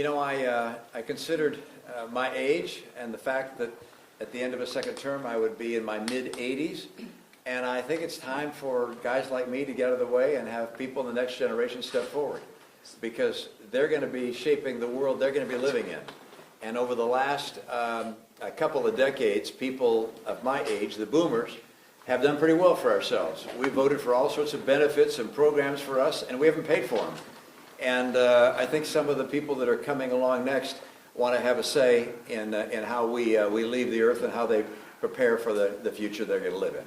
I considered my age and the fact that at the end of a second term I would be in my mid-80s, and I think it's time for guys like me to get out of the way and have people in the next generation step forward, because they're going to be shaping the world they're going to be living in. And over the last a couple of decades, people of my age, the boomers, have done pretty well for ourselves. We voted for all sorts of benefits and programs for us, and we haven't paid for them. And I think some of the people that are coming along next want to have a say in how we leave the earth and how they prepare for the future they're going to live in.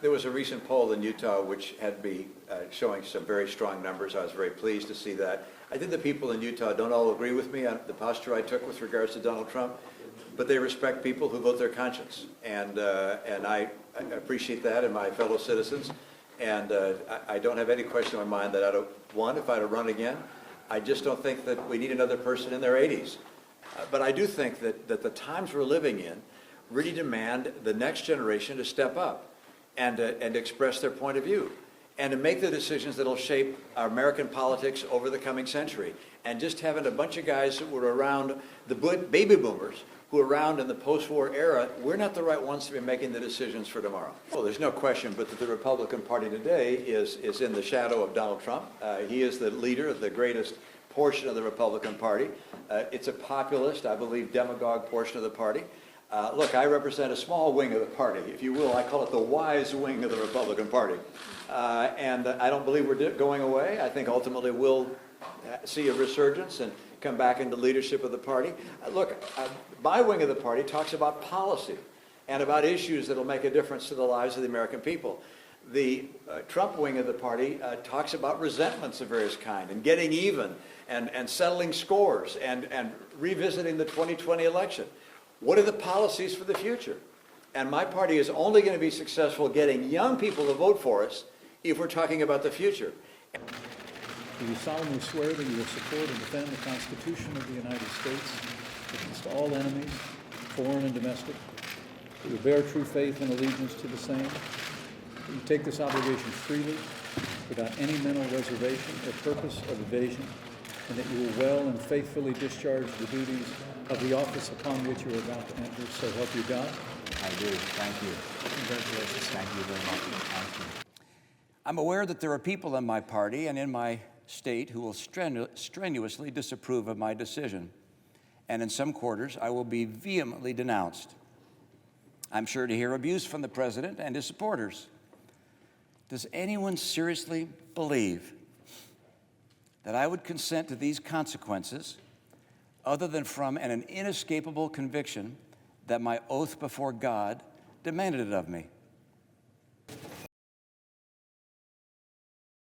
There was a recent poll in Utah which had me showing some very strong numbers. I was very pleased to see that. I think the people in Utah don't all agree with me on the posture I took with regards to Donald Trump, but they respect people who vote their conscience. And I appreciate that in my fellow citizens. And I don't have any question in my mind that if I'd have run again, I just don't think that we need another person in their 80s. But I do think that the times we're living in really demand the next generation to step up and express their point of view and to make the decisions that will shape our American politics over the coming century. And just having a bunch of guys that were around, the baby boomers, who are around in the post-war era, we're not the right ones to be making the decisions for tomorrow. Well, there's no question but that the Republican Party today is in the shadow of Donald Trump. He is the leader of the greatest portion of the Republican Party. It's a populist, I believe, demagogue portion of the party. Look, I represent a small wing of the party, if you will. I call it the wise wing of the Republican Party. And I don't believe we're going away. I think ultimately we'll see a resurgence and come back into leadership of the party. Look, my wing of the party talks about policy and about issues that will make a difference to the lives of the American people. The Trump wing of the party talks about resentments of various kind and getting even and settling scores and revisiting the 2020 election. What are the policies for the future? And my party is only going to be successful getting young people to vote for us if we're talking about the future. Do you solemnly swear that you will support and defend the Constitution of the United States against all enemies, foreign and domestic, that you bear true faith and allegiance to the same, that you take this obligation freely, without any mental reservation or purpose of evasion, and that you will well and faithfully discharge the duties of the office upon which you are about to enter, so help you God? I do. Thank you. Congratulations. Thank you very much. Thank you. I'm aware that there are people in my party and in my state who will strenuously disapprove of my decision, and in some quarters I will be vehemently denounced. I'm sure to hear abuse from the president and his supporters. Does anyone seriously believe that I would consent to these consequences other than from an inescapable conviction that my oath before God demanded it of me?